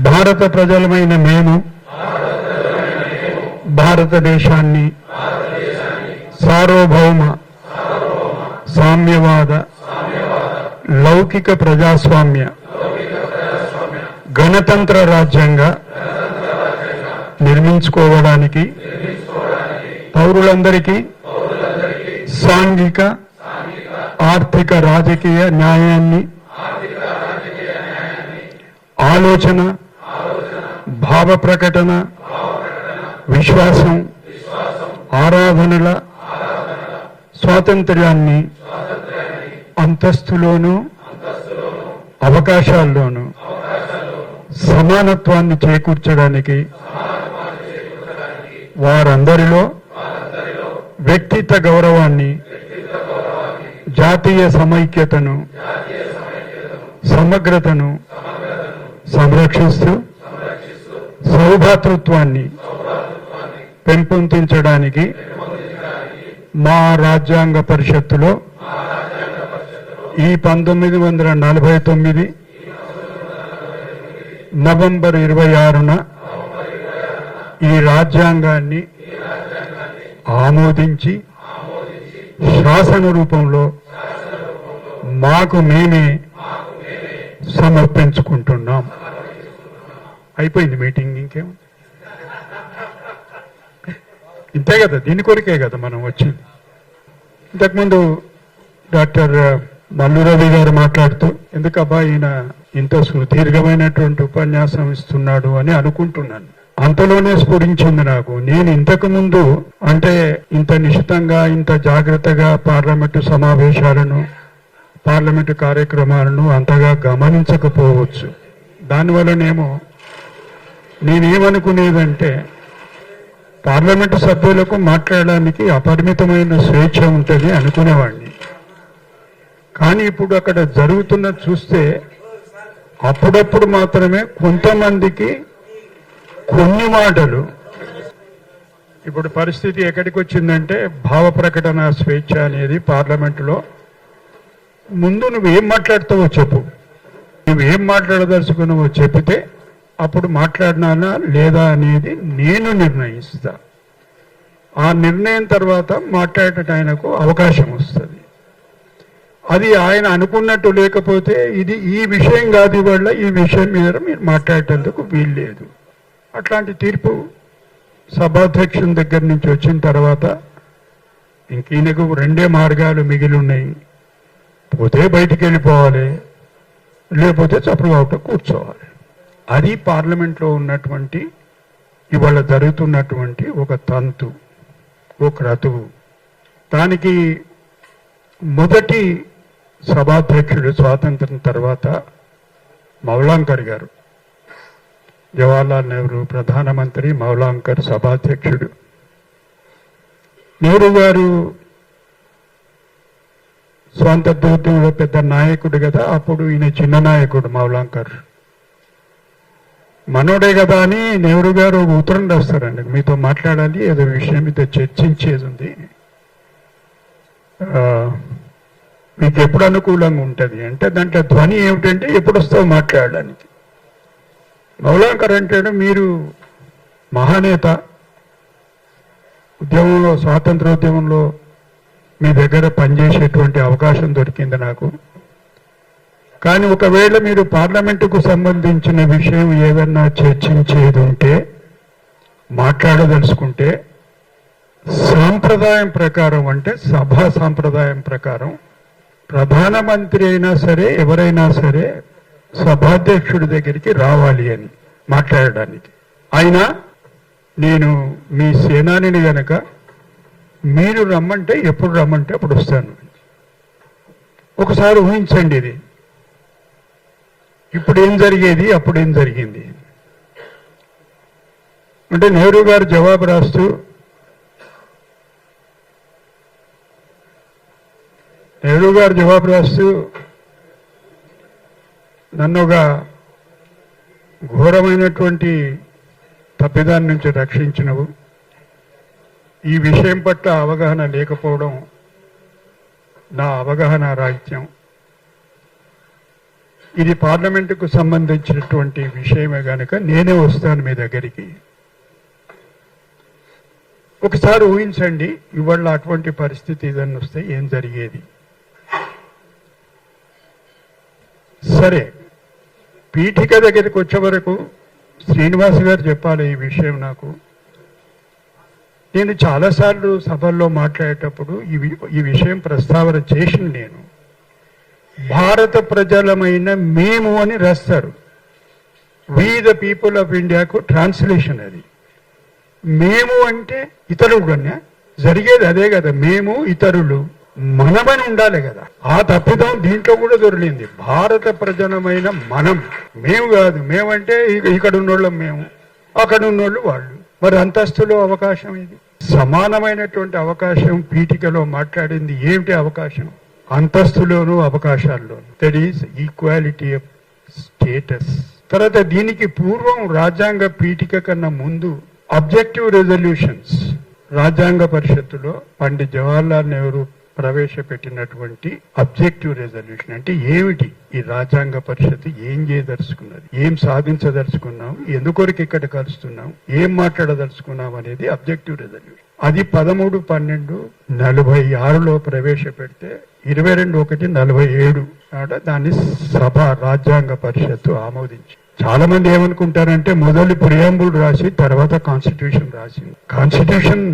భారత ప్రజలమైన మేము భారతదేశాన్ని సార్వభౌమ సామ్యవాద లౌకిక ప్రజాస్వామ్య గణతంత్ర రాజ్యంగా నిర్మించుకోవడానికి పౌరులందరికీ సాంఘిక ఆర్థిక రాజకీయ న్యాయాన్ని ఆలోచన భావ ప్రకటన విశ్వాసం ఆరాధనల స్వాతంత్ర్యాన్ని అంతస్తులోనూ అవకాశాల్లోనూ సమానత్వాన్ని చేకూర్చడానికి వారందరిలో వ్యక్తిత్వ గౌరవాన్ని జాతీయ సమైక్యతను సమగ్రతను సంరక్షిస్తూ సౌభ్రాతృత్వాన్ని పెంపొందించడానికి మా రాజ్యాంగ పరిషత్తులో ఈ 1949 నవంబర్ 26న ఈ రాజ్యాంగాన్ని ఆమోదించి శాసన రూపంలో మాకు మేమే సమర్పించుకుంటున్నాం. అయిపోయింది మీటింగ్. ఇంకేం ఇంతే కదా, దీని కొరికే కదా మనం వచ్చింది. ఇంతకుముందు డాక్టర్ మల్లు రవి గారు మాట్లాడుతూ ఎందుకబ్బా ఈయన ఇంత సుదీర్ఘమైనటువంటి ఉపన్యాసం ఇస్తున్నాడు అని అనుకుంటున్నాను. అంతలోనే స్ఫురించింది నాకు, నేను ఇంతకు ముందు అంటే ఇంత నిశితంగా ఇంత జాగ్రత్తగా పార్లమెంటు సమావేశాలను పార్లమెంటు కార్యక్రమాలను అంతగా గమనించకపోవచ్చు. దానివల్లనేమో నేనేమనుకునేదంటే పార్లమెంటు సభ్యులకు మాట్లాడడానికి అపరిమితమైన స్వేచ్ఛ ఉంటుంది అనుకునేవాడిని. కానీ ఇప్పుడు అక్కడ జరుగుతున్న చూస్తే అప్పుడప్పుడు మాత్రమే కొంతమందికి కొన్ని మాటలు, ఇప్పుడు పరిస్థితి ఎక్కడికి వచ్చిందంటే భావ ప్రకటన స్వేచ్ఛ అనేది పార్లమెంటులో ముందు నువ్వేం మాట్లాడతావో చెప్పు, నువ్వేం మాట్లాడదలుచుకున్నావో చెప్తే అప్పుడు మాట్లాడినానా లేదా అనేది నేను నిర్ణయిస్తా. ఆ నిర్ణయం తర్వాత మాట్లాడటానికి అవకాశం వస్తుంది. అది ఆయన అనుకున్నట్టు లేకపోతే ఇది ఈ విషయం కాదు, వల్ల ఈ విషయం మీద మీరు మాట్లాడేందుకు వీల్లేదు. అట్లాంటి తీర్పు సభాధ్యక్షుని దగ్గర నుంచి వచ్చిన తర్వాత ఇంక ఈయనకు 2 మార్గాలు మిగిలి ఉన్నాయి. పోతే బయటికి వెళ్ళిపోవాలి, లేకపోతే చప్పుడు అవుట కూర్చోవాలి. అది పార్లమెంట్లో ఉన్నటువంటి ఇవాళ జరుగుతున్నటువంటి ఒక తంతు, ఒక క్రతువు. దానికి మొదటి సభాధ్యక్షుడు స్వాతంత్రం తర్వాత మౌలాంకర్ గారు, జవహర్లాల్ నెహ్రూ ప్రధానమంత్రి, మౌలాంకర్ సభాధ్యక్షుడు. నెహ్రూ గారు స్వాతంత్రోద్యమంలో పెద్ద నాయకుడు కదా, అప్పుడు ఈయన చిన్న నాయకుడు మౌలాంకర్. మనోడే కదా అని నెహ్రూ గారు ఒక ఉత్తరం రాస్తారండి, మీతో మాట్లాడాలి, ఏదో విషయం మీతో చర్చించేది ఉంది, మీకు ఎప్పుడు అనుకూలంగా ఉంటుంది అంటే దాంట్లో ధ్వని ఏమిటంటే ఎప్పుడు వస్తావు మాట్లాడడానికి. మౌలాంకర్ అంటాడు, మీరు మహానేత, ఉద్యమంలో స్వాతంత్రోద్యమంలో మీ దగ్గర పనిచేసేటువంటి అవకాశం దొరికింది నాకు. కానీ ఒకవేళ మీరు పార్లమెంటుకు సంబంధించిన విషయం ఏదన్నా చర్చించేది ఉంటే, మాట్లాడదలుచుకుంటే సాంప్రదాయం ప్రకారం, అంటే సభా సాంప్రదాయం ప్రకారం ప్రధానమంత్రి అయినా సరే ఎవరైనా సరే సభాధ్యక్షుడి దగ్గరికి రావాలి అని మాట్లాడడానికి. అయినా నేను మీ సేనానిని గనక మీరు రమ్మంటే ఎప్పుడు రమ్మంటే అప్పుడు వస్తాను. ఒకసారి ఊహించండి, ఇది ఇప్పుడు ఏం జరిగేది, అప్పుడు ఏం జరిగింది అంటే నెహ్రూ గారు జవాబు రాస్తూ, నన్ను ఒక ఘోరమైనటువంటి తప్పిదాన్ని నుంచి రక్షించినవు. ఈ విషయం పట్ల అవగాహన లేకపోవడం నా అవగాహన రాహిత్యం. ఇది పార్లమెంటుకు సంబంధించినటువంటి విషయమే గనక నేనే వస్తాను మీ దగ్గరికి. ఒకసారి ఊహించండి, ఇవాళ అటువంటి పరిస్థితి ఏదన్నా వస్తే ఏం జరిగేది. సరే, పీఠిక దగ్గరికి వచ్చే వరకు శ్రీనివాస్ గారు చెప్పాలి ఈ విషయం. నాకు నేను చాలాసార్లు సభల్లో మాట్లాడేటప్పుడు ఈ విషయం ప్రస్తావన చేసిన నేను. భారత ప్రజలమైన మేము అని రాస్తారు. వి ద పీపుల్ ఆఫ్ ఇండియాకు ట్రాన్స్లేషన్ అది. మేము అంటే ఇతరుడున్నా జరిగేది అదే కదా. మేము ఇతరులు మనమని ఉండాలి కదా. ఆ తప్పిదం దీంట్లో కూడా దొరికింది. భారత ప్రజలమైన మనం, మేము కాదు. మేమంటే ఇక్కడ ఉన్నోళ్ళం మేము, అక్కడ ఉన్నోళ్ళు వాళ్ళు. మరి అంతస్తులో అవకాశం ఇది సమానమైనటువంటి అవకాశం. పీఠికలో మాట్లాడింది ఏమిటి అవకాశం? అంతస్తులోను అవకాశాల్లోను. That is equality of status. తర్వాత దీనికి పూర్వం రాజ్యాంగ పీఠిక కన్నా ముందు అబ్జెక్టివ్ రెజల్యూషన్స్ రాజ్యాంగ పరిషత్తులో పండిత్ జవహర్లాల్ నెహ్రూ ప్రవేశపెట్టినటువంటి అబ్జెక్టివ్ రెజల్యూషన్ అంటే ఏమిటి? ఈ రాజ్యాంగ పరిషత్తు ఏం చేయదలుచుకున్నది, ఏం సాధించదలుచుకున్నాం, ఎందుకొరకు ఇక్కడ కలుస్తున్నాం, ఏం మాట్లాడదలుచుకున్నాం అనేది అబ్జెక్టివ్ రెజల్యూషన్. అది 13/12/46లో ప్రవేశపెడితే 22/1/47 నాట దాన్ని సభ రాజ్యాంగ పరిషత్తు ఆమోదించి. చాలా మంది ఏమనుకుంటారంటే మొదలు ప్రియాంబుల్ రాసి తర్వాత కాన్స్టిట్యూషన్ రాసింది. కాన్స్టిట్యూషన్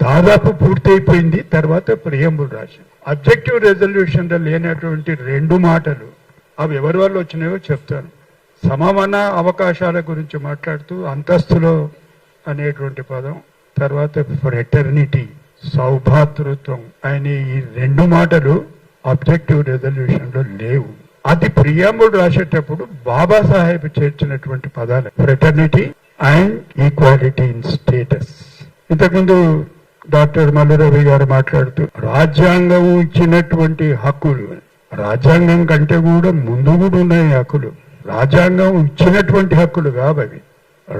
దాదాపు పూర్తయిపోయింది, తర్వాత ప్రియాంబుల్ రాసింది. అబ్జెక్టివ్ రెజల్యూషన్ లో లేనటువంటి 2 మాటలు అవి ఎవరి వల్ల వచ్చినాయో చెప్తాను. సమాన అవకాశాల గురించి మాట్లాడుతూ అంతస్తులో అనేటువంటి పదం, తర్వాత ఫ్రెటర్నిటీ సౌభాతృత్వం అనే ఈ 2 మాటలు అబ్జెక్టివ్ రెజల్యూషన్ లో లేవు. అది ప్రియాంబుల్ రాసేటప్పుడు బాబాసాహెబ్ చేర్చినటువంటి పదాలు fraternity and equality in status. ఇంతకుముందు డాక్టర్ మల్లురవి గారు మాట్లాడుతూ రాజ్యాంగం ఇచ్చినటువంటి హక్కులు, రాజ్యాంగం కంటే కూడా ముందు కూడా ఉన్నాయి హక్కులు. రాజ్యాంగం ఇచ్చినటువంటి హక్కులు కావవి,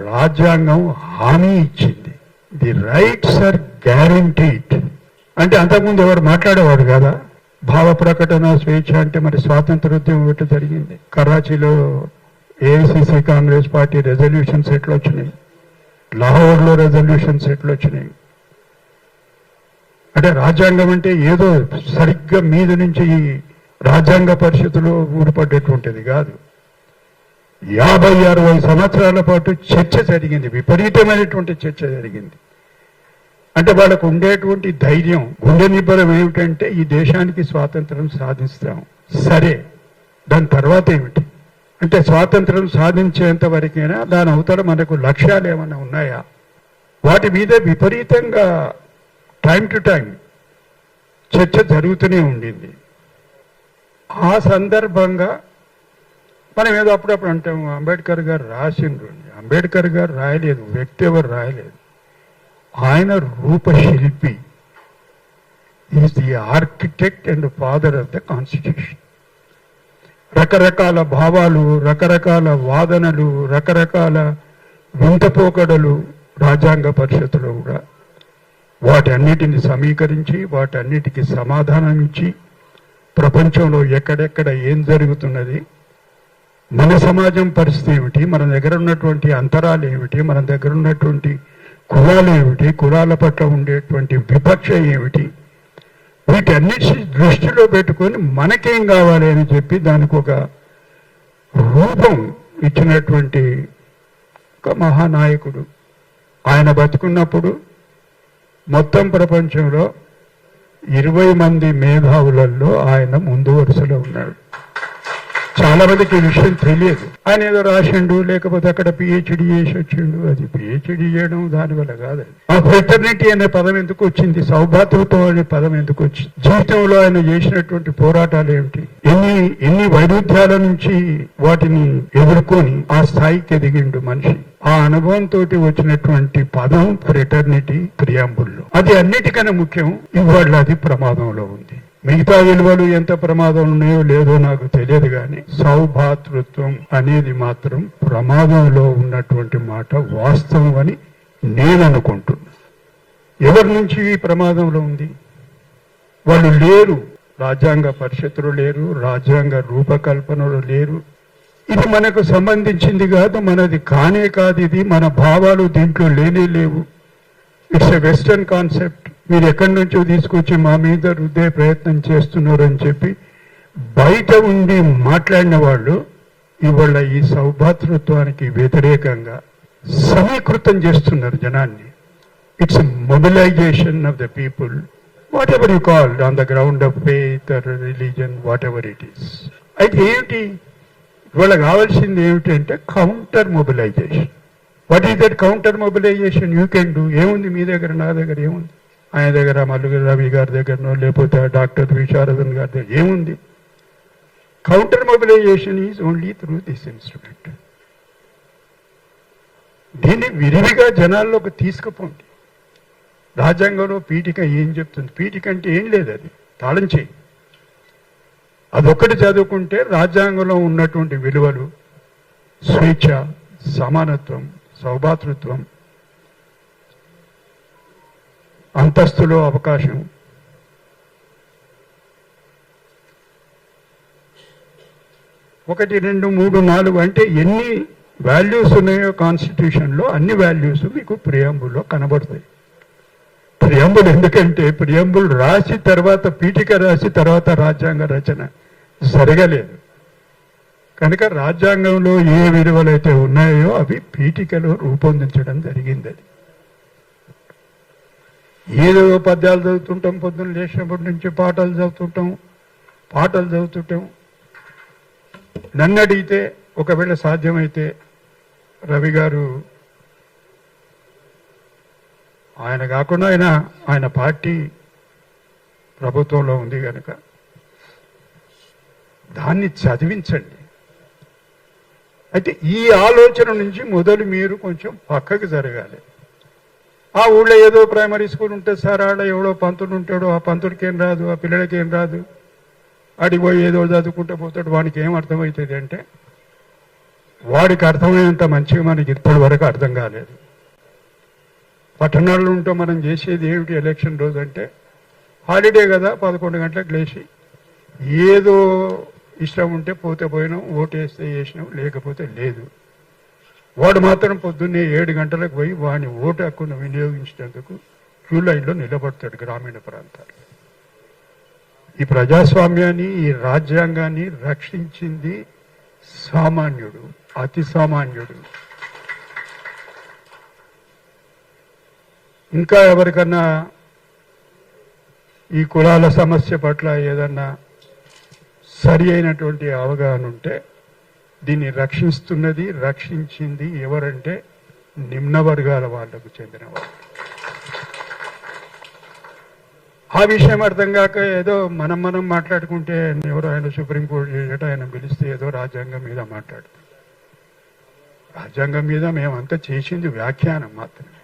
రాజ్యాంగం హామీ ఇచ్చింది. The rights are guaranteed. అంటే అంతకుముందు ఎవరు మాట్లాడేవాడు కదా. భావ ప్రకటన స్వేచ్ఛ అంటే మరి స్వాతంత్రోద్యమం ఎట్లా జరిగింది? కరాచీలో ఏఐసిసి కాంగ్రెస్ పార్టీ రెజల్యూషన్స్ ఎట్లా వచ్చినాయి, లాహోర్లో రెజల్యూషన్స్ ఎట్లా వచ్చినాయి. అంటే రాజ్యాంగం అంటే ఏదో సరిగ్గా మీద నుంచి ఈ రాజ్యాంగ పరిషత్తులో ఊడిపడ్డటువంటిది కాదు. 50-60 సంవత్సరాల పాటు చర్చ జరిగింది, విపరీతమైనటువంటి చర్చ జరిగింది. అంటే వాళ్ళకు ఉండేటువంటి ధైర్యం, గుండె నిబ్బరం ఏమిటంటే ఈ దేశానికి స్వాతంత్రం సాధిస్తాం. సరే, దాని తర్వాత ఏమిటి అంటే స్వాతంత్రం సాధించేంత వరకైనా దాని అవతల మనకు లక్ష్యాలు ఏమైనా ఉన్నాయా? వాటి మీద విపరీతంగా టైం టు టైం చర్చ జరుగుతూనే ఉండింది. ఆ సందర్భంగా మనం ఏదో అప్పుడప్పుడు అంటాం అంబేద్కర్ గారు రాసిండ్రు. అంబేద్కర్ గారు రాయలేదు, వ్యక్తి ఎవరు రాయలేదు. ఆయన రూపశిల్పి. Is the architect and father of the constitution. రకరకాల భావాలు, రకరకాల వాదనలు, రకరకాల వింతపోకడలు రాజ్యాంగ పరిషత్తులో కూడా వాటన్నిటిని సమీకరించి వాటన్నిటికీ సమాధానం ఇచ్చి ప్రపంచంలో ఎక్కడెక్కడ ఏం జరుగుతున్నది, మన సమాజం పరిస్థితి ఏమిటి, మన దగ్గర ఉన్నటువంటి అంతరాలు ఏమిటి, మన దగ్గర ఉన్నటువంటి కులాలు ఏమిటి, కులాల పట్ల ఉండేటువంటి విపక్ష ఏమిటి, వీటన్నిటి దృష్టిలో పెట్టుకొని మనకేం కావాలి అని చెప్పి దానికి ఒక రూపం ఇచ్చినటువంటి ఒక మహానాయకుడు. ఆయన బతుకున్నప్పుడు మొత్తం ప్రపంచంలో 20 మంది మేధావులలో ఆయన ముందు వరుసలో ఉన్నాడు. చాలా మందికి ఈ విషయం తెలియదు. ఆయన ఏదో రాసిండు, లేకపోతే అక్కడ పిహెచ్డి చేసి వచ్చిండు. అది పిహెచ్డి చేయడం దానివల్ల కాదు. ఆ ఫ్రెటర్నిటీ అనే పదం ఎందుకు వచ్చింది, సౌభాతృత్వం అనే పదం ఎందుకు వచ్చింది, జీవితంలో ఆయన చేసినటువంటి పోరాటాలు ఏమిటి, ఎన్ని వైరుధ్యాల నుంచి వాటిని ఎదుర్కొని ఆ స్థాయికి ఎదిగిండు మనిషి. ఆ అనుభవంతో వచ్చినటువంటి పదం ఫ్రెటర్నిటీ ప్రియాంబుల్లో. అది అన్నిటికన్నా ముఖ్యం. ఇవాళ అది ప్రమాదంలో ఉంది. మిగతా విలువలు ఎంత ప్రమాదం ఉన్నాయో లేదో నాకు తెలియదు, కానీ సౌభాతృత్వం అనేది మాత్రం ప్రమాదంలో ఉన్నటువంటి మాట వాస్తవం అని నేను అనుకుంటున్నా. ఎవరి నుంచి ఈ ప్రమాదంలో ఉంది? వాళ్ళు లేరు, రాజ్యాంగ పరిషత్తులు లేరు, రాజ్యాంగ రూపకల్పనలు లేరు, ఇది మనకు సంబంధించింది కాదు, మనది కానే కాదు, ఇది మన భావాలు దీంట్లో లేనే లేవు. It's a western concept. మీరు ఎక్కడి నుంచో తీసుకొచ్చి మా మీద రుద్దే ప్రయత్నం చేస్తున్నారు అని చెప్పి బయట ఉండి మాట్లాడిన వాళ్ళు ఇవాళ ఈ సౌభాతృత్వానికి వ్యతిరేకంగా సమీకృతం చేస్తున్నారు జనాన్ని. It's mobilisation of the people, whatever you call, on the ground of faith or religion, whatever it is. అయితే ఏమిటి ఇవాళ కావాల్సింది ఏమిటి అంటే counter mobilisation. What is that counter mobilisation you can do? ఏముంది మీ దగ్గర, నా దగ్గర ఏముంది? ఆయన దగ్గర మల్లుగు రవి గారి దగ్గరనో లేకపోతే డాక్టర్ విశారదన్ గారి దగ్గర ఏముంది? Counter mobilization is only through this instrument. దీన్ని విరివిగా జనాల్లోకి తీసుకుపోండి. రాజ్యాంగంలో పీఠిక ఏం చెప్తుంది? పీఠిక అంటే ఏం లేదు, అది తాళం చేయి. అదొక్కటి చదువుకుంటే రాజ్యాంగంలో ఉన్నటువంటి విలువలు, స్వేచ్ఛ, సమానత్వం, సౌభాతృత్వం, అంతస్తులో అవకాశం, ఒకటి రెండు మూడు నాలుగు అంటే ఎన్ని వాల్యూస్ ఉన్నాయో కాన్స్టిట్యూషన్లో అన్ని వాల్యూస్ మీకు ప్రియంబుల్లో కనబడతాయి. ప్రియంబుల్ ఎందుకంటే ప్రియంబుల్ రాసి తర్వాత పీఠిక రాసి తర్వాత రాజ్యాంగ రచన జరగలేదు కనుక రాజ్యాంగంలో ఏ విలువలైతే ఉన్నాయో అవి పీఠికలో రూపొందించడం జరిగింది. అది ఏదో పద్యాలు చదువుతుంటాం, పొద్దున్న లేచినప్పటి నుంచి పాటలు చదువుతుంటాం. నన్ను అడిగితే ఒకవేళ సాధ్యమైతే రవి గారు, ఆయన కాకుండా ఆయన పార్టీ ప్రభుత్వంలో ఉంది కనుక దాన్ని చదివించండి. అయితే ఈ ఆలోచన నుంచి మొదలు మీరు కొంచెం పక్కకు జరగాలి. ఆ ఊళ్ళో ఏదో ప్రైమరీ స్కూల్ ఉంటే సార్, ఆడ ఎవడో పంతుడు ఉంటాడు, ఆ పంతుడికి ఏం రాదు, ఆ పిల్లలకి ఏం రాదు, అడిగిపోయి ఏదో చదువుకుంటూ పోతాడు, వానికి ఏం అర్థమవుతుంది అంటే వాడికి అర్థమైనంత మంచిగా మనకి ఇప్పటి వరకు అర్థం కాలేదు. పట్టణాల్లో ఉంటూ మనం చేసేది ఏమిటి? ఎలక్షన్ రోజు అంటే హాలిడే కదా, 11 గంటలకు లేచి ఏదో ఇష్టం ఉంటే పోతే పోయినాం, ఓటు వేస్తే వేసినాం, లేకపోతే లేదు. వాడు మాత్రం పొద్దున్నే 7 గంటలకు పోయి వాడిని ఓటు హక్కును వినియోగించేందుకు క్యూ లైన్లో నిలబడతాడు గ్రామీణ ప్రాంతాలు. ఈ ప్రజాస్వామ్యాన్ని, ఈ రాజ్యాంగాన్ని రక్షించింది సామాన్యుడు, అతి సామాన్యుడు. ఇంకా ఎవరికన్నా ఈ కులాల సమస్య పట్ల ఏదన్నా సరి అయినటువంటి అవగాహన ఉంటే దీన్ని రక్షించింది ఎవరంటే నిమ్న వర్గాల వాళ్లకు చెందిన వాళ్ళు. ఆ విషయం అర్థం కాక ఏదో మనం మాట్లాడుకుంటే ఎవరు ఆయన సుప్రీంకోర్టు చేసేట ఆయన పిలిస్తే ఏదో రాజ్యాంగం మీద మాట్లాడుతాం. రాజ్యాంగం మీద మేమంతా చేసింది వ్యాఖ్యానం మాత్రమే,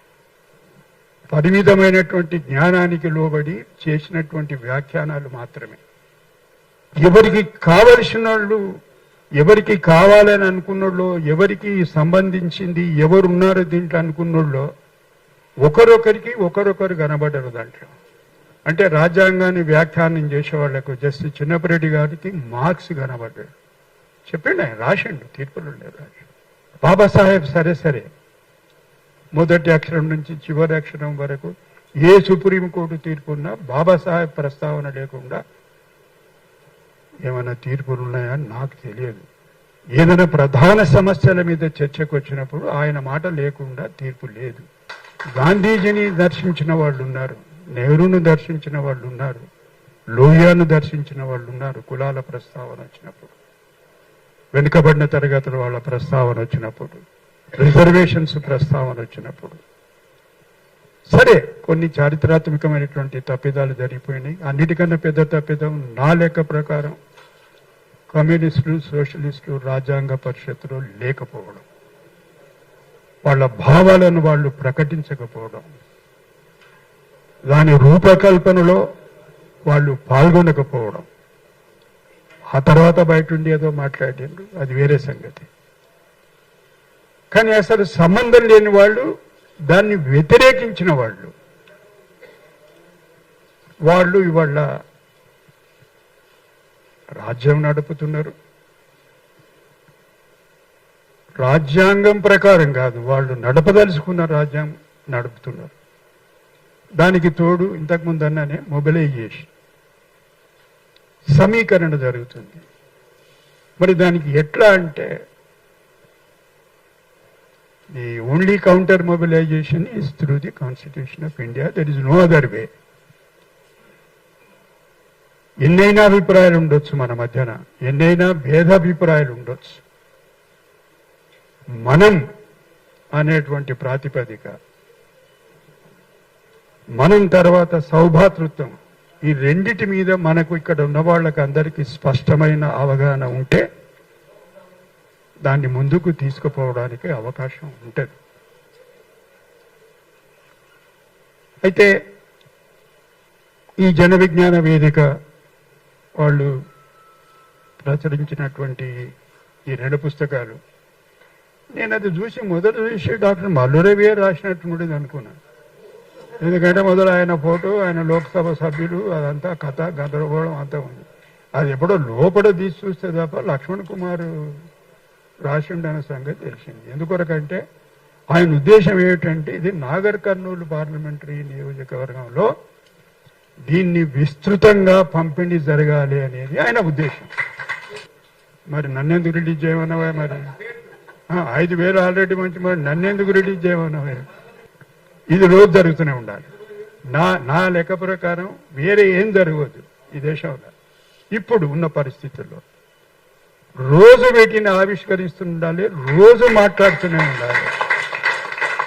పరిమితమైనటువంటి జ్ఞానానికి లోబడి చేసినటువంటి వ్యాఖ్యానాలు మాత్రమే. ఎవరికి కావలసిన వాళ్ళు, ఎవరికి కావాలని అనుకున్నోళ్ళు, ఎవరికి సంబంధించింది ఎవరున్నారు దీంట్లో అనుకున్నోళ్ళు ఒకరొకరు కనబడరు దాంట్లో. అంటే రాజ్యాంగాన్ని వ్యాఖ్యానం చేసే వాళ్లకు జస్టిస్ చిన్నపరెడ్డి గారికి మార్క్స్ కనబడ్డాడు. చెప్పండి, ఆయన రాసిండు, తీర్పులు రాసిండు. బాబాసాహెబ్ సరే మొదటి అక్షరం నుంచి చివరి అక్షరం వరకు ఏ సుప్రీంకోర్టు తీర్పున్నా బాబాసాహెబ్ ప్రస్తావన లేకుండా ఏమైనా తీర్పులు ఉన్నాయని నాకు తెలియదు. ఏదైనా ప్రధాన సమస్యల మీద చర్చకు వచ్చినప్పుడు ఆయన మాట లేకుండా తీర్పు లేదు. గాంధీజీని దర్శించిన వాళ్ళు ఉన్నారు, నెహ్రూను దర్శించిన వాళ్ళు ఉన్నారు, లోహియాను దర్శించిన వాళ్ళు ఉన్నారు. కులాల ప్రస్తావన వచ్చినప్పుడు, వెనుకబడిన తరగతుల వాళ్ళ ప్రస్తావన వచ్చినప్పుడు, రిజర్వేషన్స్ ప్రస్తావన వచ్చినప్పుడు, సరే కొన్ని చారిత్రాత్మకమైనటువంటి తప్పిదాలు జరిగిపోయినాయి. అన్నిటికన్నా పెద్ద తప్పిదం నా లెక్క ప్రకారం కమ్యూనిస్టులు, సోషలిస్టులు రాజ్యాంగ పరిషత్తులో లేకపోవడం, వాళ్ళ భావాలను వాళ్ళు ప్రకటించకపోవడం, దాని రూపకల్పనలో వాళ్ళు పాల్గొనకపోవడం. ఆ తర్వాత బయట ఉండి ఏదో మాట్లాడిండ్రు, అది వేరే సంగతి. కానీ అసలు సంబంధం లేని వాళ్ళు, దాన్ని వ్యతిరేకించిన వాళ్ళు ఇవాళ రాజ్యం నడుపుతున్నారు. రాజ్యాంగం ప్రకారం కాదు, వాళ్ళు నడపదలుచుకున్న రాజ్యాంగం నడుపుతున్నారు. దానికి తోడు ఇంతకుముందు అన్నానే మొబిలైజేషన్, సమీకరణ జరుగుతుంది. మరి దానికి ఎట్లా అంటే the only counter mobilization is through the constitution of India. There is no other way. ఎన్నైనా అభిప్రాయాలు ఉండొచ్చు మన మధ్యన, ఎన్నైనా భేదాభిప్రాయాలు ఉండొచ్చు. మనం అనేటువంటి ప్రాతిపదిక, మనం తర్వాత సౌభాతృత్వం, ఈ రెండిటి మీద మనకు ఇక్కడ ఉన్న వాళ్ళకి అందరికీ స్పష్టమైన అవగాహన ఉంటే దాన్ని ముందుకు తీసుకుపోవడానికి అవకాశం ఉంటుంది. అయితే ఈ జన విజ్ఞాన వేదిక వాళ్ళు ప్రచురించినటువంటి ఈ 2 పుస్తకాలు నేను అది చూసి మొదటి చూసి డాక్టర్ మల్లురవి రాసినట్టు అనుకున్నాను. ఎందుకంటే మొదలు ఆయన ఫోటో, ఆయన లోక్సభ సభ్యులు, అదంతా కథ గందరగోళం అంతా ఉంది. అది ఎప్పుడో లోపల తీసి చూస్తే తప్ప లక్ష్మణ్ కుమార్ రాసిండన్న సంగతి తెలిసింది. ఎందుకొరకంటే ఆయన ఉద్దేశం ఏమిటంటే ఇది నాగర్ కర్నూలు పార్లమెంటరీ నియోజకవర్గంలో దీన్ని విస్తృతంగా పంపిణీ జరగాలి అనేది ఆయన ఉద్దేశం. మరి నన్నెందుకు రిలీజ్ చేయమన్నావా? మరి 5,000 ఆల్రెడీ మంచి, మరి నన్నెందుకు రిలీజ్ చేయమన్నావా? ఇది రోజు జరుగుతూనే ఉండాలి. నా లెక్క ప్రకారం వేరే ఏం జరగదు ఈ దేశంలో ఇప్పుడు ఉన్న పరిస్థితుల్లో. రోజు వీటిని ఆవిష్కరిస్తుండాలి, రోజు మాట్లాడుతూనే ఉండాలి.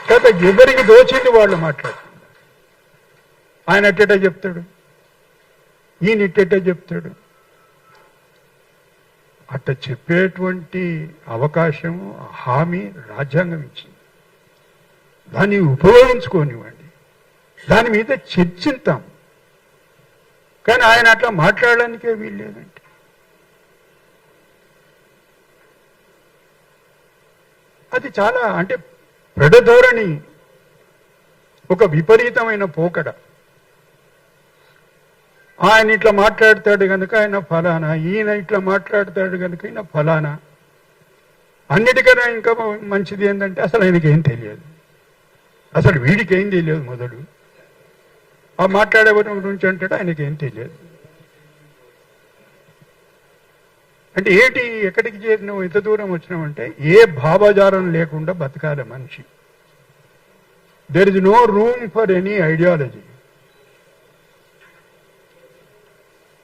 తర్వాత ఎవరికి దోచింది వాళ్ళు మాట్లాడుతున్నారు. ఆయన ఎట్టేటా చెప్తాడు, ఈయన ఇట్టేటా చెప్తాడు. అట్ట చెప్పేటువంటి అవకాశం, హామీ రాజ్యాంగం ఇచ్చింది. దాన్ని ఉపయోగించుకోనివ్వండి, దాని మీద చర్చిద్దాం. కానీ ఆయన అట్లా మాట్లాడడానికే వీల్లేదంటే అది చాలా అంటే ప్రడధోరణి, ఒక విపరీతమైన పోకడ. ఆయన ఇట్లా మాట్లాడతాడు కనుక ఆయన ఫలానా, ఈయన ఇట్లా మాట్లాడతాడు కనుక ఈయన ఫలానా. అన్నిటికన్నా ఇంకా మంచిది ఏంటంటే అసలు ఆయనకి ఏం తెలియదు, అసలు వీడికి ఏం తెలియదు. మొదలు ఆ మాట్లాడే గురించి అంటాడు ఆయనకి ఏం తెలియదు. అంటే ఏంటి, ఎక్కడికి చేరినావు, ఎంత దూరం వచ్చినావంటే ఏ భావజాలం లేకుండా బతకాలి మనిషి. There is no room for any ideology.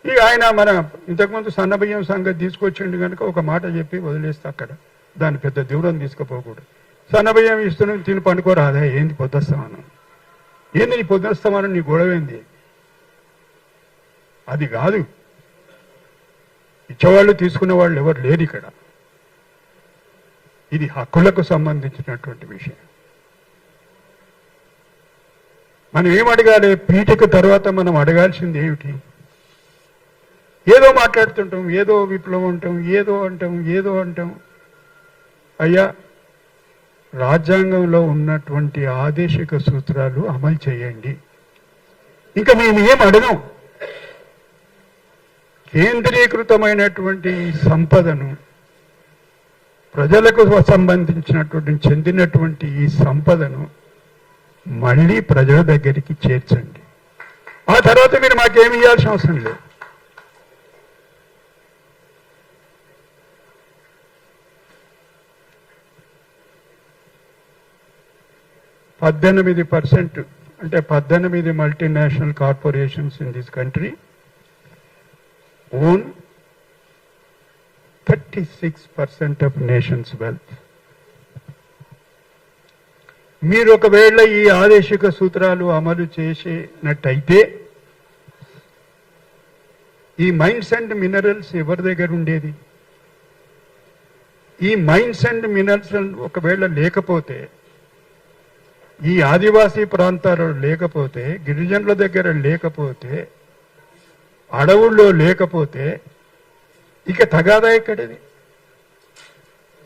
ఇక ఆయన మన ఇంతకుముందు సన్నబియ్యం సంగతి తీసుకొచ్చిండు కనుక ఒక మాట చెప్పి వదిలేస్తే అక్కడ దాన్ని పెద్ద దూరం తీసుకుపోకూడదు. సన్నబియ్యం ఇస్తున్నాం, తిని పండుకోరాదా, ఏంది పొద్దుస్తామను, ఏంది నీ పొద్దుస్తామని నీ గొడవేంది? అది కాదు. ఇచ్చేవాళ్ళు తీసుకునే వాళ్ళు ఎవరు లేరు ఇక్కడ. ఇది హక్కులకు సంబంధించినటువంటి విషయం. మనం ఏం అడగాలి? పీఠిక తర్వాత మనం అడగాల్సింది ఏమిటి? ఏదో మాట్లాడుతుంటాం, ఏదో విప్లవం అంటాం, ఏదో అంటాం. అయ్యా, రాజ్యాంగంలో ఉన్నటువంటి ఆదేశిక సూత్రాలు అమలు చేయండి. ఇంకా మేము ఏం అడగం. కేంద్రీకృతమైనటువంటి సంపదను, ప్రజలకు సంబంధించినటువంటి చెందినటువంటి ఈ సంపదను మళ్ళీ ప్రజల దగ్గరికి చేర్చండి. ఆ తర్వాత మీరు మాకేమి ఇవ్వాల్సిన అవసరం లేదు. %, అంటే 18 multinational corporations in this country own 36% of nation's wealth. మీరు ఒకవేళ ఈ ఆదేశిక సూత్రాలు అమలు చేసినట్టయితే ఈ మైన్స్ అండ్ మినరల్స్ ఎవరి దగ్గర ఉండేది? ఈ మైన్స్ అండ్ మినరల్స్ ఒకవేళ లేకపోతే, ఈ ఆదివాసీ ప్రాంతాలలో లేకపోతే, గిరిజనుల దగ్గర లేకపోతే, అడవుల్లో లేకపోతే ఇక తగాదా ఎక్కడిది?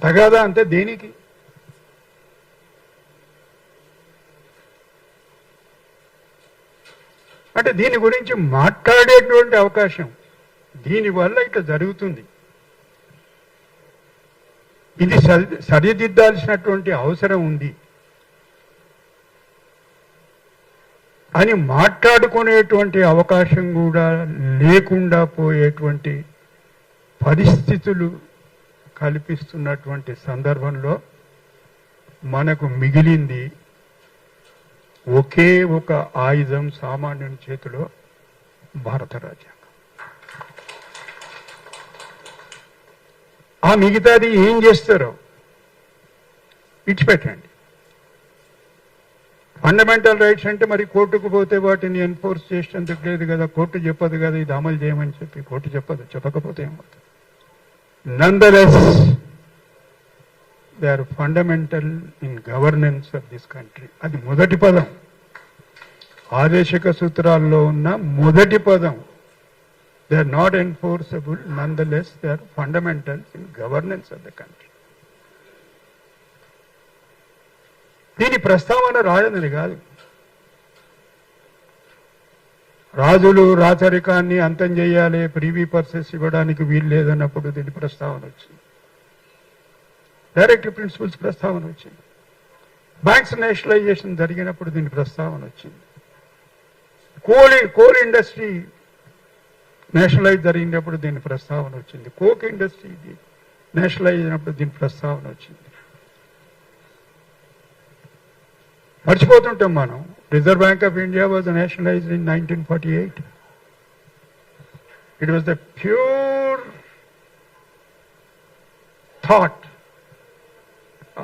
తగాదా అంటే దేనికి? అంటే దీని గురించి మాట్లాడేటువంటి అవకాశం, దీనివల్ల ఇట్లా జరుగుతుంది. ఇది సరిదిద్దాల్సినటువంటి అవసరం ఉంది అని మాట్లాడుకునేటువంటి అవకాశం కూడా లేకుండా పోయేటువంటి పరిస్థితులు కల్పిస్తున్నటువంటి సందర్భంలో మనకు మిగిలింది ఒకే ఒక ఆయుధం సామాన్యుని చేతిలో, భారత రాజ్యాంగం. ఆ మిగతాది ఏం చేస్తారో ఇచ్చిపెట్టండి. ఫండమెంటల్ రైట్స్ అంటే మరి కోర్టుకు పోతే వాటిని ఎన్ఫోర్స్ చేసేందుకు లేదు కదా, కోర్టు చెప్పదు కదా ఇది అమలు చేయమని చెప్పి, కోర్టు చెప్పదు, చెప్పకపోతే ఏమవుతుంది. Nonetheless they are fundamental in governance of this country. అది మొదటి పదం, ఆదేశక సూత్రాల్లో ఉన్న మొదటి పదం. They are not enforceable, nonetheless they are fundamentals in governance of the country. దీని ప్రస్తావన రాజదని కాదు. రాజులు రాచరికాన్ని అంతం చేయాలి, ప్రీవీ పర్సెస్ ఇవ్వడానికి వీలు లేదన్నప్పుడు దీని ప్రస్తావన వచ్చింది. డైరెక్ట్ ప్రిన్సిపల్స్ ప్రస్తావన వచ్చింది. బ్యాంక్స్ నేషనలైజేషన్ జరిగినప్పుడు దీని ప్రస్తావన వచ్చింది. కోల్ ఇండస్ట్రీ నేషనలైజ్ జరిగినప్పుడు దీని ప్రస్తావన వచ్చింది. కోక్ ఇండస్ట్రీ నేషనలైజ్ అయినప్పుడు దీని ప్రస్తావన వచ్చింది. మర్చిపోతుంటాం మనం. Reserve Bank of India was nationalized in 1948. It was the pure thought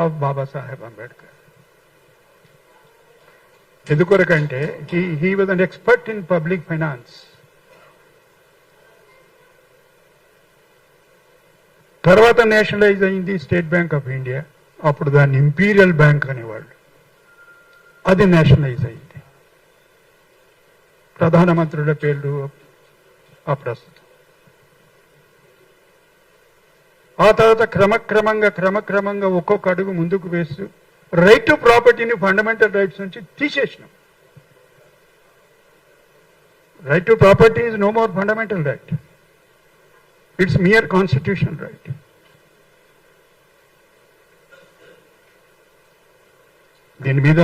of Babasaheb Ambedkar. ఎందుకొరకంటే he was an expert in public finance. తర్వాత నేషనలైజ్ అయింది స్టేట్ బ్యాంక్ ఆఫ్ ఇండియా. అప్పుడు దాన్ని ఇంపీరియల్ బ్యాంక్ అనేవాళ్ళు. అది నేషనలైజ్ అయింది. ప్రధానమంత్రుల పేర్లు అప్రస్తుతం. ఆ తర్వాత క్రమక్రమంగా ఒక్కొక్క అడుగు ముందుకు వేస్తూ రైట్ టు ప్రాపర్టీని ఫండమెంటల్ రైట్స్ నుంచి తీసేసినాం. Right to property is no more fundamental right, it's mere constitutional right. దీని మీద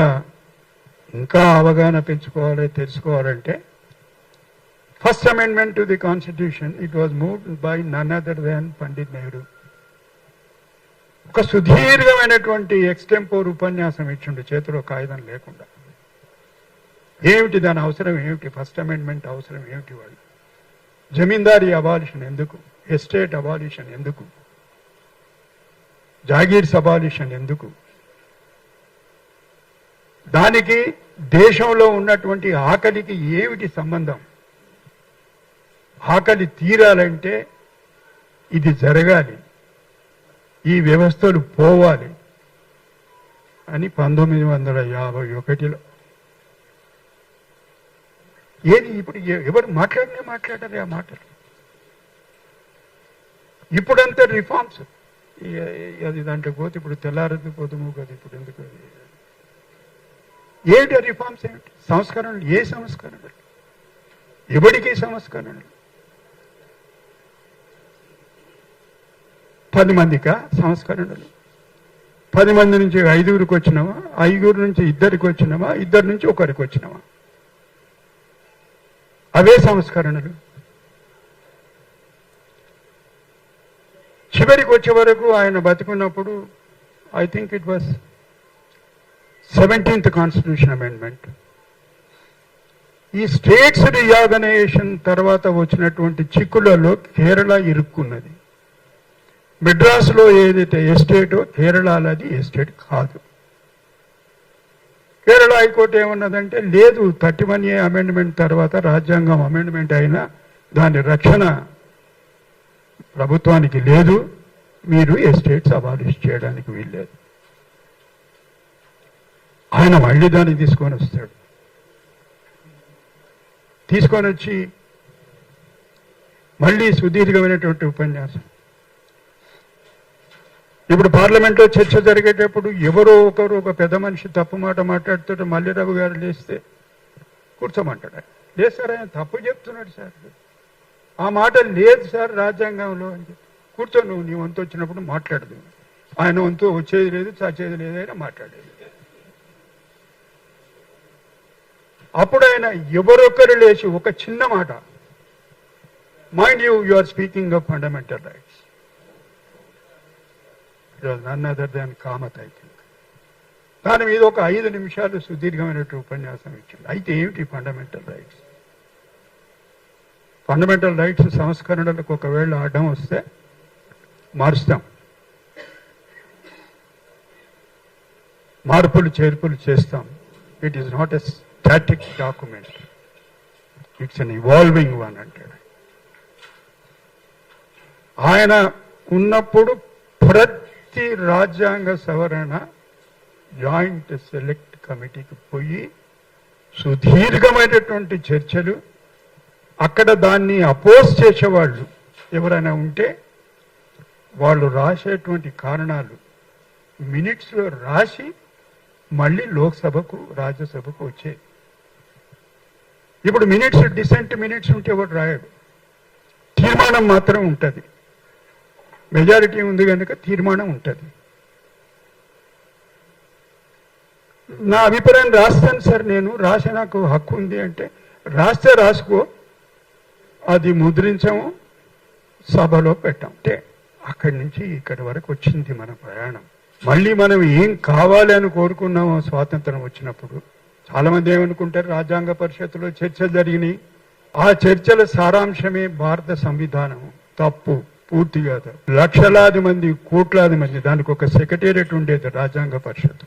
ఇంకా అవగాహన పెంచుకోవాలి, తెలుసుకోవాలంటే first amendment to the constitution it was moved by none other than Pandit Nehru. ఒక సుదీర్ఘమైనటువంటి ఎక్స్టెంపోర్ ఉపన్యాసం ఇచ్చిండు, చేతిలో కాగితం లేకుండా. ఏమిటి దాని అవసరం ఏమిటి, ఫస్ట్ అమెండ్మెంట్ అవసరం ఏమిటి, వాళ్ళు జమీందారీ అబాలిషన్ ఎందుకు, ఎస్టేట్ అబాలిషన్ ఎందుకు, జాగీర్స్ అబాలిషన్ ఎందుకు, దానికి దేశంలో ఉన్నటువంటి ఆకలికి ఏమిటి సంబంధం, ఆకలి తీరాలంటే ఇది జరగాలి, ఈ వ్యవస్థలు పోవాలి అని 1951లో. ఏది ఇప్పుడు ఎవరు మాట్లాడాలి ఆ మాటలు. ఇప్పుడంతా రిఫార్మ్స్, అది దాంట్లో పోతే ఇప్పుడు తెల్లారదు పోదుము కదా, ఇప్పుడు ఎందుకు ఏమిటి రిఫార్మ్స్, ఏమిటి సంస్కరణలు, ఏ సంస్కరణలు, ఎవరికి సంస్కరణలు, 10 మందికా సంస్కరణలు, 10 మంది నుంచి 5గురికి వచ్చినామా, 5గురు నుంచి 2కి వచ్చినామా, 2 నుంచి 1కి వచ్చినామా, అవే సంస్కరణలు. చివరికి వచ్చే వరకు ఆయన బతికున్నప్పుడు I think it was 17th constitution amendment. ఈ స్టేట్స్ రీఆర్గనైజేషన్ తర్వాత వచ్చినటువంటి చిక్కులలో కేరళ ఇరుక్కున్నది. మెడ్రాస్లో ఏదైతే ఎస్టేటో కేరళలో అది ఎస్టేట్ కాదు. కేరళ హైకోర్టు ఏమన్నదంటే లేదు, 31A అమెండ్మెంట్ తర్వాత రాజ్యాంగం అమెండ్మెంట్ అయినా దాని రక్షణ ప్రభుత్వానికి లేదు, మీరు ఎస్టేట్స్ అబాలిష్ చేయడానికి వీల్లేదు. ఆయన మళ్ళీ దాన్ని తీసుకొని వస్తాడు. తీసుకొని వచ్చి మళ్ళీ సుదీర్ఘమైనటువంటి ఉపన్యాసం. ఇప్పుడు పార్లమెంట్లో చర్చ జరిగేటప్పుడు ఎవరో ఒకరు, ఒక పెద్ద మనిషి తప్పు మాట మాట్లాడుతుంటే మల్లిరావు గారు లేస్తే కూర్చోమంటాడు. లేదు సార్ ఆయన తప్పు చెప్తున్నాడు సార్, ఆ మాట లేదు సార్ రాజ్యాంగంలో అని చెప్పి కూర్చో, నువ్వు నీ వంతు వచ్చినప్పుడు మాట్లాడదు. ఆయన వంతు వచ్చేది లేదు, చచ్చేది లేదు, ఆయన మాట్లాడేది. అప్పుడు ఆయన ఎవరొక్కరు లేచి ఒక చిన్న మాట, mind you are speaking of fundamental rights, it was none other than Kamath. I think దాని మీద ఒక 5 నిమిషాలు సుదీర్ఘమైనటువంటి ఉపన్యాసం ఇచ్చింది. అయితే ఏమిటి ఫండమెంటల్ రైట్స్? ఫండమెంటల్ రైట్స్ సంస్కరణలకు ఒకవేళ అడ్డం వస్తే మారుస్తాం, మార్పులు చేర్పులు చేస్తాం. It is not a static document, it's an evolving one అంటాడు ఆయన. ఉన్నప్పుడు ప్రతి రాజ్యాంగ సవరణ జాయింట్ సెలెక్ట్ కమిటీకి పోయి సుదీర్ఘమైనటువంటి చర్చలు, అక్కడ దాన్ని అపోజ్ చేసేవాళ్ళు ఎవరైనా ఉంటే వాళ్ళు రాసేటువంటి కారణాలు మినిట్స్లో రాసి మళ్ళీ లోక్సభకు రాజ్యసభకు వచ్చేది. ఇప్పుడు మినిట్స్, డిసెంట్ మినిట్స్ ఉంటే ఎవరు రాయడు, తీర్మానం మాత్రం ఉంటుంది. మెజారిటీ ఉంది కనుక తీర్మానం ఉంటుంది. నా అభిప్రాయం రాస్తాను సార్, నేను రాసే నాకు హక్కు ఉంది అంటే రాస్తే రాసుకో, అది ముద్రించము, సభలో పెట్టాం అంటే అక్కడి నుంచి ఇక్కడి వరకు వచ్చింది మన ప్రయాణం. మళ్ళీ మనం ఏం కావాలి అని కోరుకున్నామో స్వాతంత్రం వచ్చినప్పుడు, చాలా మంది ఏమనుకుంటారు రాజ్యాంగ పరిషత్తులో చర్చలు జరిగినాయి, ఆ చర్చల సారాంశమే భారత సంవిధానం. తప్పు, పూర్తిగా లక్షలాది మంది, కోట్లాది మంది, దానికి ఒక సెక్రటేరియట్ ఉండేది రాజ్యాంగ పరిషత్.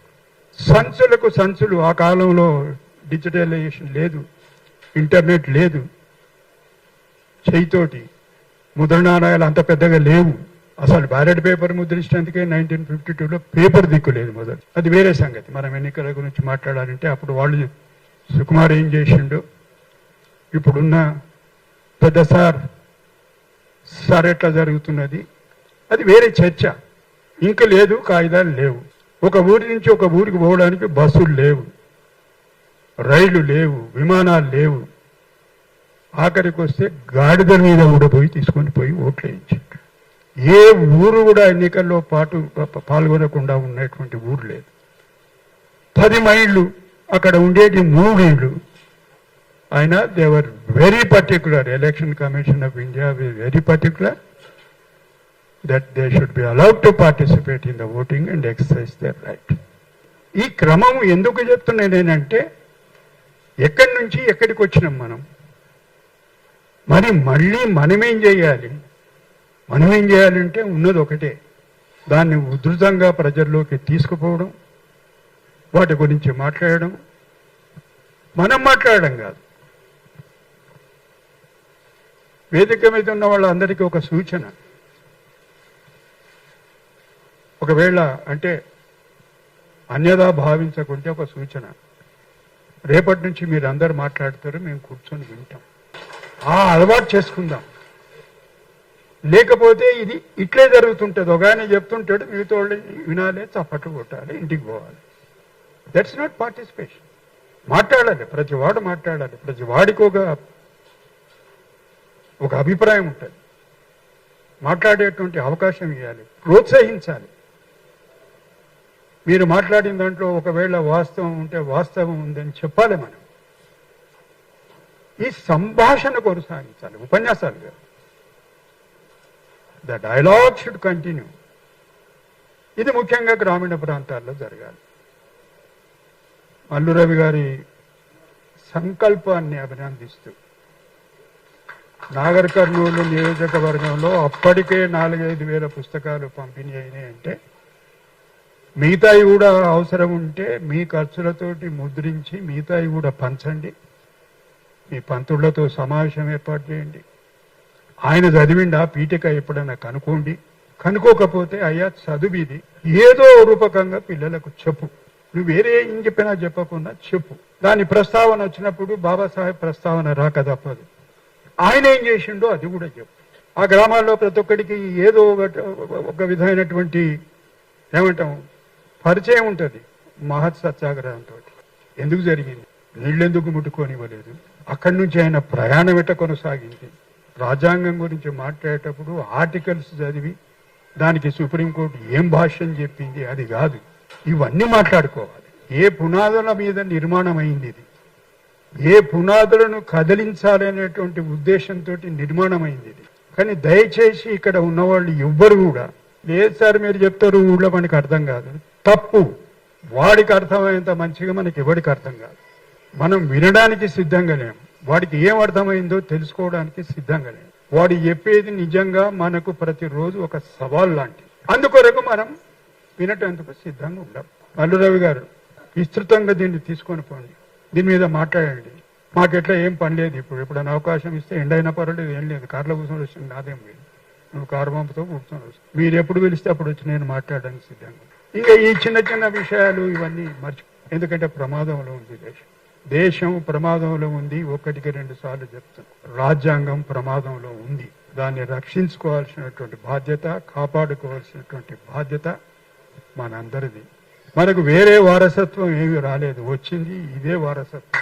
సంచులకు సంచులు, ఆ కాలంలో డిజిటలైజేషన్ లేదు, ఇంటర్నెట్ లేదు, చేయితోటి ముద్రణాలయాలు అంత పెద్దగా లేవు. అసలు బ్యాలెట్ పేపర్ ముద్రించినందుకే 1952లో పేపర్ దిక్కు లేదు మొదలు. అది వేరే సంగతి. మనం ఎన్నికల గురించి మాట్లాడాలంటే అప్పుడు వాళ్ళు సుకుమార్ ఏం చేసిండు, ఇప్పుడున్న పెద్ద సార్ ఎట్లా జరుగుతున్నది, అది వేరే చర్చ. ఇంక లేదు, కాగితాలు లేవు. ఒక ఊరి నుంచి ఒక ఊరికి పోవడానికి బస్సులు లేవు, రైళ్లు లేవు, విమానాలు లేవు. ఆఖరికి వస్తే గాడిదల మీద కూడా పోయి తీసుకొని పోయి ఓట్లు వేయించారు. ఏ ఊరు కూడా ఎన్నికల్లో పాల్గొనకుండా ఉన్నటువంటి ఊరు లేదు. 10 మైళ్ళు అక్కడ ఉండేటి 3 ఇళ్ళు. అయినా they were very particular, election commission of India very particular that they should be allowed to participate in the voting and exercise their right. ఈ క్రమం ఎందుకు చెప్తున్నానంటే ఎక్కడి నుంచి ఎక్కడికి వచ్చినాం మనం, మరి మళ్ళీ మనమేం చేయాలి? మనమేం చేయాలంటే ఉన్నది ఒకటే, దాన్ని ఉధృతంగా ప్రజల్లోకి తీసుకుపోవడం, వాటి గురించి మాట్లాడడం. మనం మాట్లాడడం కాదు, వేదిక మీద ఉన్న వాళ్ళందరికీ ఒక సూచన. ఒకవేళ అంటే అన్యదా భావించకుంటే ఒక సూచన, రేపటి నుంచి మీరు అందరు మాట్లాడతారు, మేము కూర్చొని వింటాం. ఆ అలవాటు చేసుకుందాం. లేకపోతే ఇది ఇట్లే జరుగుతుంటుంది. ఒక ఆయన చెప్తుంటాడు, మీతో వినాలి, చప్పట్లు కొట్టాలి, ఇంటికి పోవాలి. That's not participation. మాట్లాడాలి, ప్రతి వాడు మాట్లాడాలి, ప్రతి వాడికి ఒక అభిప్రాయం ఉంటుంది. మాట్లాడేటువంటి అవకాశం ఇవ్వాలి, ప్రోత్సహించాలి. మీరు మాట్లాడిన దాంట్లో ఒకవేళ వాస్తవం ఉంటే వాస్తవం ఉందని చెప్పాలి. మనం ఈ సంభాషణ కొనసాగించాలి, ఉపన్యాసాలు కాదు. The dialogue should continue. ఇది ముఖ్యంగా గ్రామీణ ప్రాంతాల్లో జరగాలి. మల్లు రవి గారి సంకల్పాన్ని అభినందిస్తూ నాగర్ కర్నూలు నియోజకవర్గంలో అప్పటికే 4-5 వేల పుస్తకాలు పంపిణీ అయినాయంటే, మిగతాయి కూడా అవసరం ఉంటే మీ ఖర్చులతోటి ముద్రించి మిగతాయి కూడా పంచండి. మీ పంతుళ్లతో సమావేశం ఏర్పాటు చేయండి. ఆయన చదివిండా పీఠిక ఎప్పుడైనా కనుక్కోండి. కనుక్కోకపోతే అయ్యా చదువుది ఏదో రూపకంగా పిల్లలకు చెప్పు. నువ్వు వేరే ఏం చెప్పినా చెప్పకుండా చెప్పు. దాని ప్రస్తావన వచ్చినప్పుడు బాబాసాహెబ్ ప్రస్తావన రాక తప్పదు. ఆయన ఏం చేసిండో అది కూడా చెప్పు. ఆ గ్రామాల్లో ప్రతి ఒక్కడికి ఏదో ఒక విధమైనటువంటి ఏమంటాం పరిచయం ఉంటుంది. మహత్ సత్యాగ్రహంతో ఎందుకు జరిగింది, నీళ్ళెందుకు ముట్టుకోనివ్వలేదు, అక్కడి నుంచి ఆయన ప్రయాణం ఎట్ట కొనసాగింది, రాజ్యాంగం గురించి మాట్లాడేటప్పుడు ఆర్టికల్స్ చదివి దానికి సుప్రీంకోర్టు ఏం భాష్యం చెప్పింది అది కాదు. ఇవన్నీ మాట్లాడుకోవాలి. ఏ పునాదుల మీద నిర్మాణం అయింది ఇది, ఏ పునాదులను కదిలించాలనేటువంటి ఉద్దేశంతో నిర్మాణం అయింది ఇది. కానీ దయచేసి ఇక్కడ ఉన్నవాళ్ళు ఎవ్వరు కూడా లేదు సార్ మీరు చెప్తారు ఊళ్ళో మనకి అర్థం కాదు, తప్పు. వాడికి అర్థమైనంత మంచిగా మనకి ఎవరికి అర్థం కాదు. మనం వినడానికి సిద్ధంగా లేము, వాడికి ఏం అర్థమైందో తెలుసుకోవడానికి సిద్ధంగా లేము. వాడు చెప్పేది నిజంగా మనకు ప్రతిరోజు ఒక సవాల్ లాంటిది. అందుకొరకు మనం వినటందుకు సిద్ధంగా ఉండాలి. మల్లురవి గారు విస్తృతంగా దీన్ని తీసుకొని పోండి, దీని మీద మాట్లాడండి. మాకెట్లా ఏం పని లేదు. ఇప్పుడు ఎప్పుడైనా అవకాశం ఇస్తే ఎండైనా పర్వాలేదు, ఏం లేదు, కార్లో కూర్చొని వచ్చింది నాదేం లేదు, నువ్వు కారు పంపుతో కూర్చొని వస్తావు. మీరు ఎప్పుడు పిలిస్తే అప్పుడు వచ్చి నేను మాట్లాడడానికి సిద్ధంగా. ఇంకా ఈ చిన్న చిన్న విషయాలు ఇవన్నీ మర్చి, ఎందుకంటే ప్రమాదంలో ఉంది దేశం. దేశం ప్రమాదంలో ఉంది. ఒకటికి 2 సార్లు చెప్తాను. రాజ్యాంగం ప్రమాదంలో ఉంది. దాన్ని రక్షించుకోవాల్సినటువంటి బాధ్యత, కాపాడుకోవాల్సినటువంటి బాధ్యత మనందరిది. మనకు వేరే వారసత్వం ఏమీ రాలేదు, వచ్చింది ఇదే వారసత్వం.